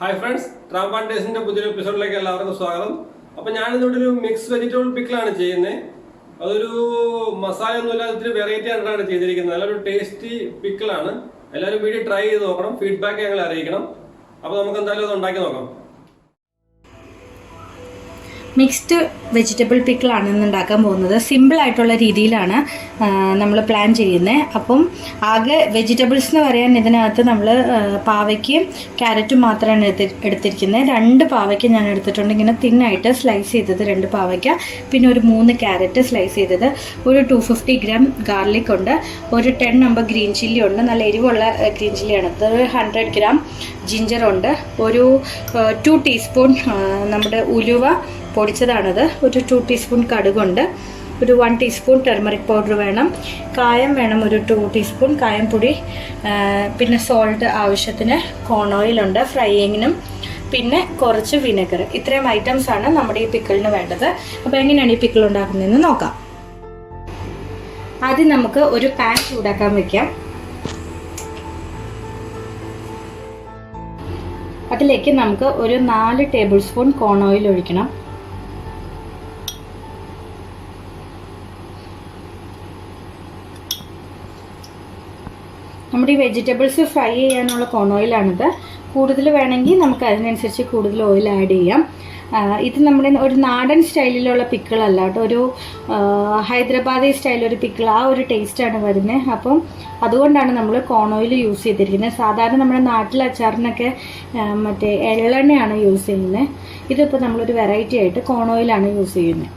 Hi friends, Trampan Taste in the Pudu episode like a lot of Salam. Upon Yan mixed vegetable pickle and chain. Other masala variety and run a tasty pickle. I let you try the feedback and Lariganum. Upon the mixed vegetable പിക്കിളാണ് ഇന്ന് ഉണ്ടാക്കാൻ പോകുന്നത്. സിമ്പിളായിട്ടുള്ള രീതിയിലാണ് നമ്മൾ plan ചെയ്യുന്നത്. അപ്പം ആകെ വെജിറ്റബിൾസ് എന്ന് പറയാൻ ഇതിനകത്ത് നമ്മൾ പാവയ്ക്കും ക്യാരറ്റും മാത്രമാണ് എടുത്തിരിക്കുന്നത്. 2 പാവയ്ക്ക ഞാൻ എടുത്തിട്ടുണ്ട്, ഇങ്ങനെ തിന്നായിട്ട് സ്ലൈസ് ചെയ്തത് 2 പാവയ്ക്ക, പിന്നെ ഒരു 3 ക്യാരറ്റ് സ്ലൈസ് ചെയ്തത്, ഒരു 250 ഗ്രാം ഗാർലിക് ഉണ്ട്, ഒരു 10 നമ്പർ ഗ്രീൻ ചില്ലി ഉണ്ട്, നല്ല എരിവുള്ള ഗ്രീൻ ചില്ലിയാണ്, ഒരു 100 ഗ്രാം ജിഞ്ചർ ഉണ്ട്, ഒരു 2 ടീസ്പൂൺ നമ്മുടെ ഉലുവ പൊടിച്ചതാണത്, ഒരു 2 ടീസ്പൂൺ കടുകുണ്ട്, ഒരു 1 ടീസ്പൂൺ ടെർമറിക് പൗഡർ വേണം, കായം വേണം, ഒരു 2 ടീസ്പൂൺ കായം പൊടി, പിന്നെ സോൾട്ട് ആവശ്യത്തിന്, കോൺ ഓയിലുണ്ട് ഫ്രൈയിങ്ങിനും, പിന്നെ കുറച്ച് വിനെഗർ. ഇത്രയും ഐറ്റംസ് ആണ് നമ്മുടെ ഈ പിക്കിളിന് വേണ്ടത്. അപ്പോൾ എങ്ങനെയാണ് ഈ പിക്കിൾ ഉണ്ടാക്കുന്നതെന്ന് നോക്കാം. ആദ്യം നമുക്ക് ഒരു പാൻ ചൂടാക്കാൻ വെക്കാം. അതിലേക്ക് നമുക്ക് ഒരു 4 ടേബിൾ സ്പൂൺ കോൺ ഓയിൽ ഒഴിക്കണം. നമ്മുടെ ഈ വെജിറ്റബിൾസ് ഫ്രൈ ചെയ്യാനുള്ള കോൺ ഓയിലാണിത്. കൂടുതൽ വേണമെങ്കിൽ നമുക്ക് അതിനനുസരിച്ച് കൂടുതൽ ഓയിൽ ആഡ് ചെയ്യാം. ഇത് നമ്മുടെ ഒരു നാടൻ സ്റ്റൈലിലുള്ള പിക്കിളല്ല കേട്ടോ, ഒരു ഹൈദരാബാദി സ്റ്റൈൽ ഒരു പിക്കിൾ, ആ ഒരു ടേസ്റ്റാണ് വരുന്നത്. അപ്പം അതുകൊണ്ടാണ് നമ്മൾ കോൺ ഓയിൽ യൂസ് ചെയ്തിരിക്കുന്നത്. സാധാരണ നമ്മുടെ നാട്ടിൽ അച്ചാറിനൊക്കെ മറ്റേ എള്ളെണ്ണയാണ് യൂസ് ചെയ്യുന്നത്. ഇതിപ്പോൾ നമ്മളൊരു വെറൈറ്റി ആയിട്ട് കോൺ ഓയിലാണ് യൂസ് ചെയ്യുന്നത്.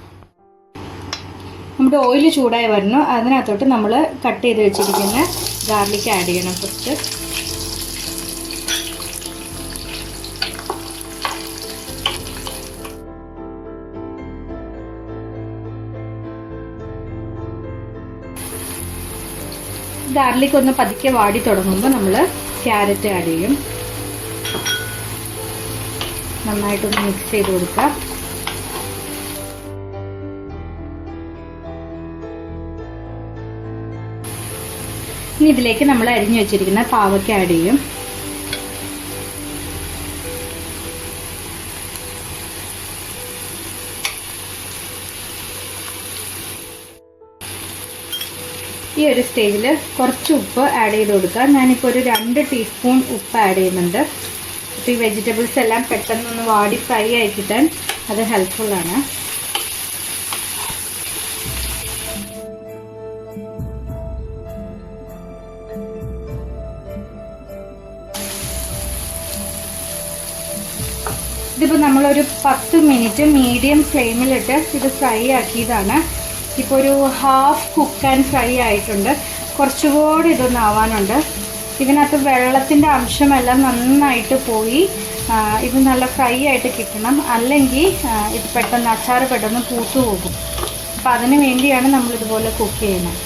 നമ്മുടെ ഓയിൽ ചൂടായി വരുന്നു. അതിനകത്തോട്ട് നമ്മൾ കട്ട് ചെയ്ത് വെച്ചിരിക്കുന്ന ഗാർലിക് ആഡ് ചെയ്യണം ഫസ്റ്റ്. ഗാർലിക് ഒന്ന് പതുക്കെ വാടി തുടങ്ങുമ്പോൾ നമ്മൾ ക്യാരറ്റ് ആഡ് ചെയ്യും. നന്നായിട്ടൊന്ന് മിക്സ് ചെയ്ത് കൊടുക്കാം. ഇനി ഇതിലേക്ക് നമ്മൾ അരിഞ്ഞു വെച്ചിരിക്കുന്ന പാവയ്ക്ക ആഡ് ചെയ്യും. ഈ ഒരു സ്റ്റേജിൽ കുറച്ച് ഉപ്പ് ആഡ് ചെയ്ത് കൊടുക്കുക. ഞാനിപ്പോൾ ഒരു 2 ടീസ്പൂൺ ഉപ്പ് ആഡ് ചെയ്യുന്നുണ്ട്. അപ്പോൾ ഈ വെജിറ്റബിൾസ് എല്ലാം പെട്ടെന്നൊന്ന് വാടി ഫ്രൈ ആയി കിട്ടാൻ അത് ഹെൽപ്ഫുള്ളാണ്. ഇതിപ്പോൾ നമ്മളൊരു 10 മിനിറ്റ് മീഡിയം ഫ്ലെയിമിലിട്ട് ഇത് ഫ്രൈ ആക്കിയതാണ്. ഇപ്പോൾ ഒരു ഹാഫ് കുക്ക് ആൻഡ് ഫ്രൈ ആയിട്ടുണ്ട്. കുറച്ചുകൂടി ഇതൊന്ന് ആവാനുണ്ട്. ഇതിനകത്ത് വെള്ളത്തിൻ്റെ അംശമെല്ലാം നന്നായിട്ട് പോയി ഇത് നല്ല ഫ്രൈ ആയിട്ട് കിട്ടണം, അല്ലെങ്കിൽ ഇത് പെട്ടെന്ന് അച്ചാർ പെട്ടെന്ന് പൂത്തു പോകും. അപ്പോൾ അതിന് വേണ്ടിയാണ് നമ്മളിതുപോലെ കുക്ക് ചെയ്യുന്നത്.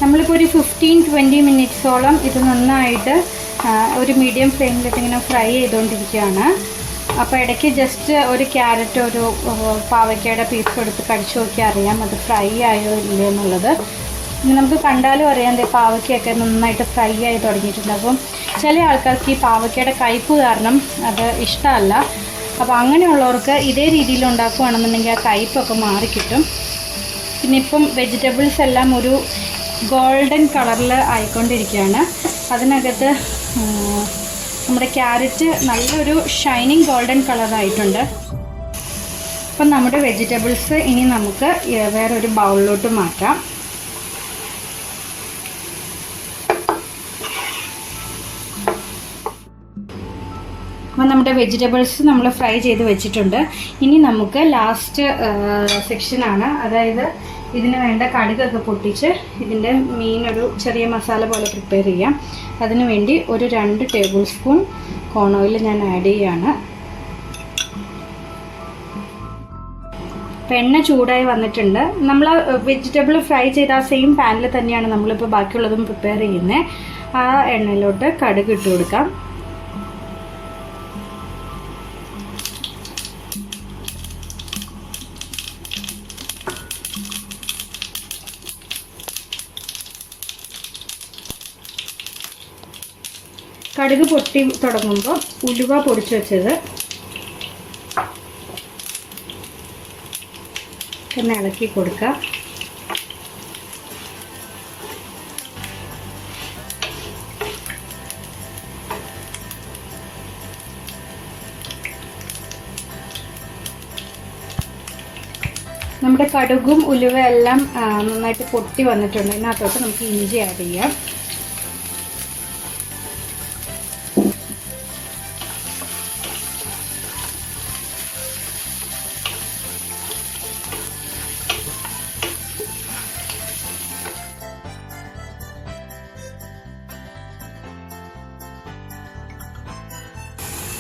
നമ്മളിപ്പോൾ ഒരു 15-20 മിനിറ്റ്സോളം ഇത് നന്നായിട്ട് ഒരു മീഡിയം ഫ്ലെയിമിലിട്ട് ഇങ്ങനെ ഫ്രൈ ചെയ്തുകൊണ്ടിരിക്കുകയാണ്. അപ്പോൾ ഇടയ്ക്ക് ജസ്റ്റ് ഒരു ക്യാരറ്റ്, ഒരു പാവയ്ക്കയുടെ പീസ് എടുത്ത് കടിച്ചു നോക്കിയാൽ അറിയാം അത് ഫ്രൈ ആയോ ഇല്ലയോ എന്നുള്ളത്. നമുക്ക് കണ്ടാലും അറിയാം പാവയ്ക്കൊക്കെ നന്നായിട്ട് ഫ്രൈ ആയി തുടങ്ങിയിട്ടുണ്ട്. അപ്പം ചില ആൾക്കാർക്ക് ഈ പാവയ്ക്കയുടെ കയ്പ്പ് കാരണം അത് ഇഷ്ടമല്ല. അപ്പോൾ അങ്ങനെയുള്ളവർക്ക് ഇതേ രീതിയിൽ ഉണ്ടാക്കുകയാണെന്നുണ്ടെങ്കിൽ ആ കയ്പ്പൊക്കെ മാറിക്കിട്ടും. പിന്നെ ഇപ്പം വെജിറ്റബിൾസ് എല്ലാം ഒരു ഗോൾഡൻ കളറിൽ ആയിക്കൊണ്ടിരിക്കുകയാണ്. അതിനകത്ത് നമ്മുടെ ക്യാരറ്റ് നല്ലൊരു ഷൈനിങ് ഗോൾഡൻ കളറായിട്ടുണ്ട്. അപ്പം നമ്മുടെ വെജിറ്റബിൾസ് ഇനി നമുക്ക് വേറൊരു ബൗളിലോട്ട് മാറ്റാം. അപ്പം നമ്മുടെ വെജിറ്റബിൾസ് നമ്മൾ ഫ്രൈ ചെയ്ത് വെച്ചിട്ടുണ്ട്. ഇനി നമുക്ക് ലാസ്റ്റ് സെക്ഷനാണ്, അതായത് ഇതിന് വേണ്ട കടുകൊക്കെ പൊട്ടിച്ച് ഇതിൻ്റെ മീനൊരു ചെറിയ മസാല പോലെ പ്രിപ്പയർ ചെയ്യാം. അതിനു വേണ്ടി ഒരു 2 ടേബിൾ സ്പൂൺ കോൺ ഓയിൽ ഞാൻ ആഡ് ചെയ്യുകയാണ്. എണ്ണ ചൂടായി വന്നിട്ടുണ്ട്. നമ്മൾ വെജിറ്റബിൾ ഫ്രൈ ചെയ്ത ആ സെയിം പാനിൽ തന്നെയാണ് നമ്മളിപ്പോൾ ബാക്കിയുള്ളതും പ്രിപ്പയർ ചെയ്യുന്നത്. ആ എണ്ണയിലോട്ട് കടുക് ഇട്ട് കൊടുക്കാം. കടുക് പൊട്ടി തുടങ്ങുമ്പോൾ ഉലുവ പൊടിച്ച് വെച്ചത് ഒന്ന് ഇളക്കി കൊടുക്കുക. നമ്മുടെ കടുകും ഉലുവ എല്ലാം നന്നായിട്ട് പൊട്ടി വന്നിട്ടുണ്ട്. ഇതിനകത്തോട്ട് നമുക്ക് ഇഞ്ചി ആഡ് ചെയ്യാം.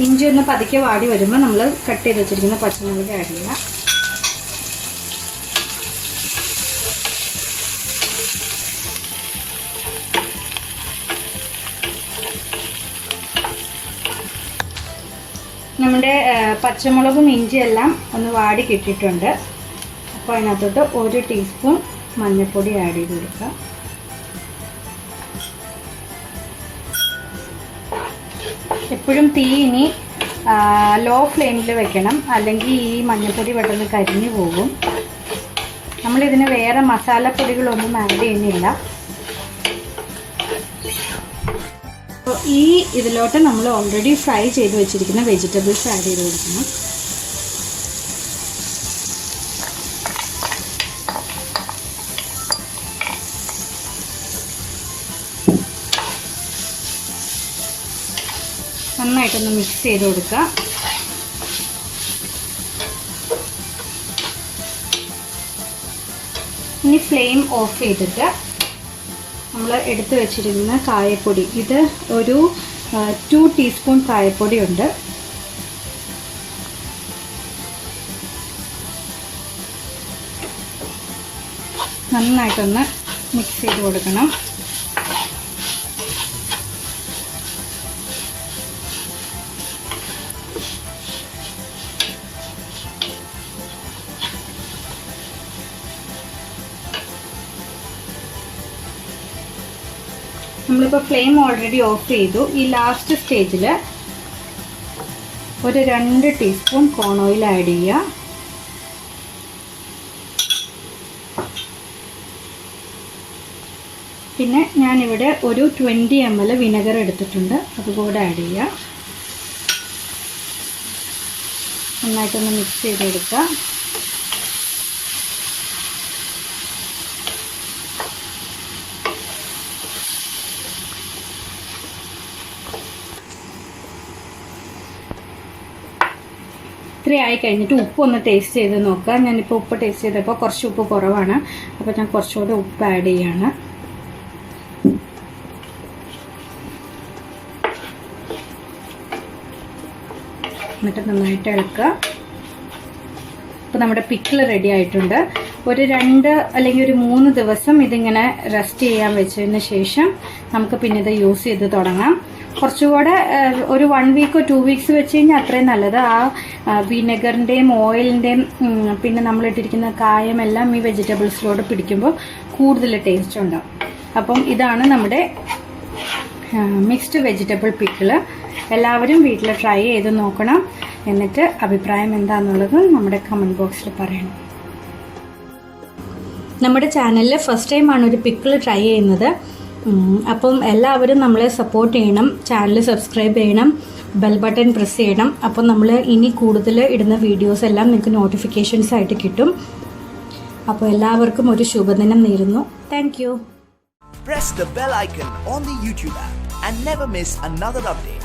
ഇഞ്ചി ഒന്ന് പതുക്കെ വാടി വരുമ്പോൾ നമ്മൾ കട്ട് ചെയ്ത് വെച്ചിരിക്കുന്ന പച്ചമുളക് ആഡ് ചെയ്യാം. നമ്മുടെ പച്ചമുളകും ഇഞ്ചിയെല്ലാം ഒന്ന് വാടി കിട്ടിയിട്ടുണ്ട്. അപ്പോൾ അതിനകത്തോട്ട് 1 ടീസ്പൂൺ മഞ്ഞൾപ്പൊടി ആഡ് ചെയ്ത് കൊടുക്കുക. എപ്പോഴും തീ ഇനി ലോ ഫ്ലെയിമിൽ വെക്കണം, അല്ലെങ്കിൽ ഈ മഞ്ഞൾപ്പൊടി പെട്ടെന്ന് കരിഞ്ഞു പോകും. നമ്മളിതിന് വേറെ മസാലപ്പൊടികളൊന്നും ആഡ് ചെയ്യുന്നില്ല. അപ്പോൾ ഈ ഇതിലോട്ട് നമ്മൾ ഓൾറെഡി ഫ്രൈ ചെയ്ത് വെച്ചിരിക്കുന്ന വെജിറ്റബിൾസ് ആഡ് ചെയ്ത് കൊടുക്കണം. നന്നായിട്ടൊന്ന് മിക്സ് ചെയ്ത് കൊടുക്കുക. ഇനി ഫ്ലെയിം ഓഫ് ചെയ്തിട്ട് നമ്മൾ എടുത്തു വെച്ചിരിക്കുന്ന കായപ്പൊടി, ഇത് ഒരു 2 ടീസ്പൂൺ കായപ്പൊടി ഉണ്ട്. നന്നായിട്ടൊന്ന് മിക്സ് ചെയ്ത് കൊടുക്കണം. നമ്മളിപ്പോൾ ഫ്ലെയിം ഓൾറെഡി ഓഫ് ചെയ്തു. ഈ ലാസ്റ്റ് സ്റ്റേജിൽ ഒരു 2 ടീസ്പൂൺ കോൺ ഓയിൽ ആഡ് ചെയ്യുക. പിന്നെ ഞാനിവിടെ ഒരു 20 ml വിനെഗർ എടുത്തിട്ടുണ്ട്, അതുകൂടെ ആഡ് ചെയ്യുക. നന്നായിട്ടൊന്ന് മിക്സ് ചെയ്ത് കൊടുക്കുക. ഇത്രയും ആയി കഴിഞ്ഞിട്ട് ഉപ്പ് ഒന്ന് ടേസ്റ്റ് ചെയ്ത് നോക്കുക. ഞാനിപ്പോൾ ഉപ്പ് ടേസ്റ്റ് ചെയ്തപ്പോൾ കുറച്ച് ഉപ്പ് കുറവാണ്, അപ്പോൾ ഞാൻ കുറച്ചുകൂടെ ഉപ്പ് ആഡ് ചെയ്യാണ്. എന്നിട്ട് നന്നായിട്ട് ഇളക്കുക. ഇപ്പോൾ നമ്മുടെ പിക്കിൾ റെഡി ആയിട്ടുണ്ട്. ഒരു 2 അല്ലെങ്കിൽ ഒരു 3 ദിവസം ഇതിങ്ങനെ റെസ്റ്റ് ചെയ്യാൻ വെച്ചതിന് ശേഷം നമുക്ക് പിന്നെ ഇത് യൂസ് ചെയ്ത് തുടങ്ങാം. കുറച്ചുകൂടെ ഒരു 1 വീക്കോ 2 വീക്സ് വെച്ച് കഴിഞ്ഞാൽ അത്രയും നല്ലത്. ആ വിനെഗറിൻ്റെയും ഓയിലിൻ്റെയും പിന്നെ നമ്മളിട്ടിരിക്കുന്ന കായമെല്ലാം ഈ വെജിറ്റബിൾസിലോട്ട് പിടിക്കുമ്പോൾ കൂടുതൽ ടേസ്റ്റ് ഉണ്ടാവും. അപ്പം ഇതാണ് നമ്മുടെ മിക്സ്ഡ് വെജിറ്റബിൾ പിക്കിൾ. എല്ലാവരും വീട്ടിൽ ട്രൈ ചെയ്ത് നോക്കണം. എന്നിട്ട് അഭിപ്രായം എന്താണെന്നുള്ളത് നമ്മുടെ കമൻറ്റ് ബോക്സിൽ പറയണം. നമ്മുടെ ചാനലിൽ ഫസ്റ്റ് ടൈമാണ് ഒരു പിക്കിൾ ട്രൈ ചെയ്യുന്നത്. അപ്പം എല്ലാവരും നമ്മളെ സപ്പോർട്ട് ചെയ്യണം. ചാനൽ സബ്സ്ക്രൈബ് ചെയ്യണം, ബെൽ ബട്ടൺ പ്രസ് ചെയ്യണം. അപ്പം നമ്മൾ ഇനി കൂടുതൽ ഇടുന്ന വീഡിയോസ് എല്ലാം നിങ്ങൾക്ക് നോട്ടിഫിക്കേഷൻസ് ആയിട്ട് കിട്ടും. അപ്പോൾ എല്ലാവർക്കും ഒരു ശുഭദിനം നേരുന്നു. Thank you. Press the bell icon on the YouTube app and never miss another update.